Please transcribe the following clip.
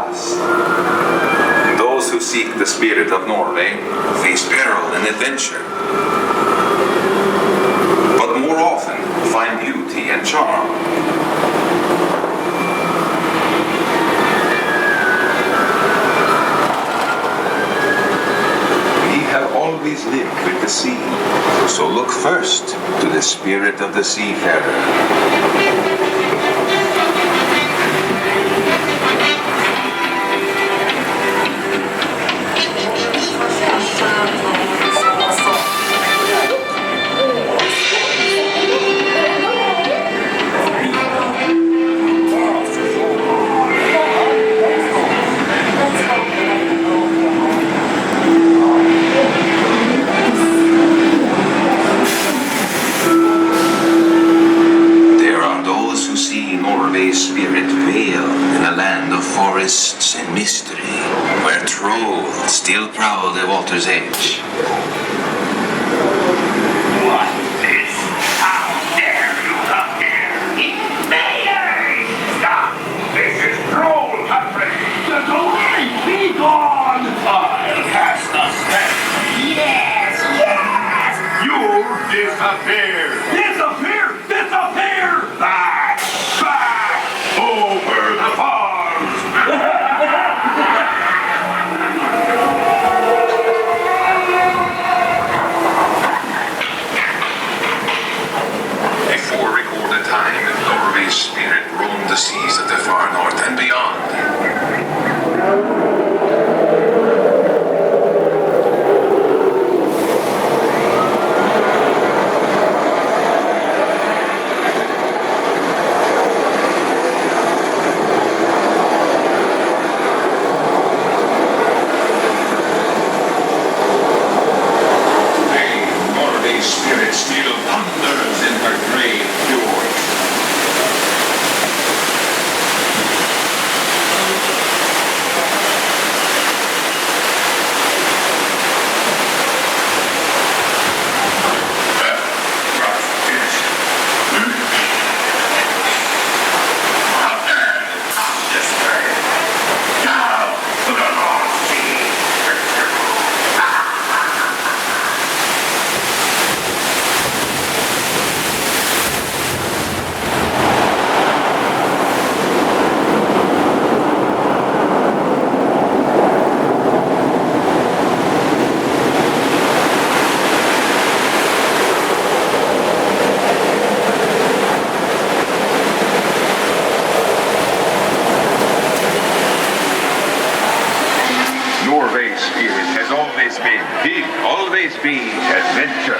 last. Those who seek the spirit of Norway face peril and adventure, but more often find beauty and charm. We have always lived with the sea, so look first to the spirit of the seafarer. Spirit veil in a land of forests and mystery, where trolls still prowl the water's edge. What is this? How dare you come here? Invaders! Stop! This is troll country! The away! Be gone! I'll cast a spell. Yes! Yes! You'll disappear! Disappear! Disappear! Back! Back! Over the farms! Before recorded time, Norway's spirit roamed the seas of the far north and beyond. Spirit still thunders in her grave fjords. Norway's spirit has always been, will always be adventure.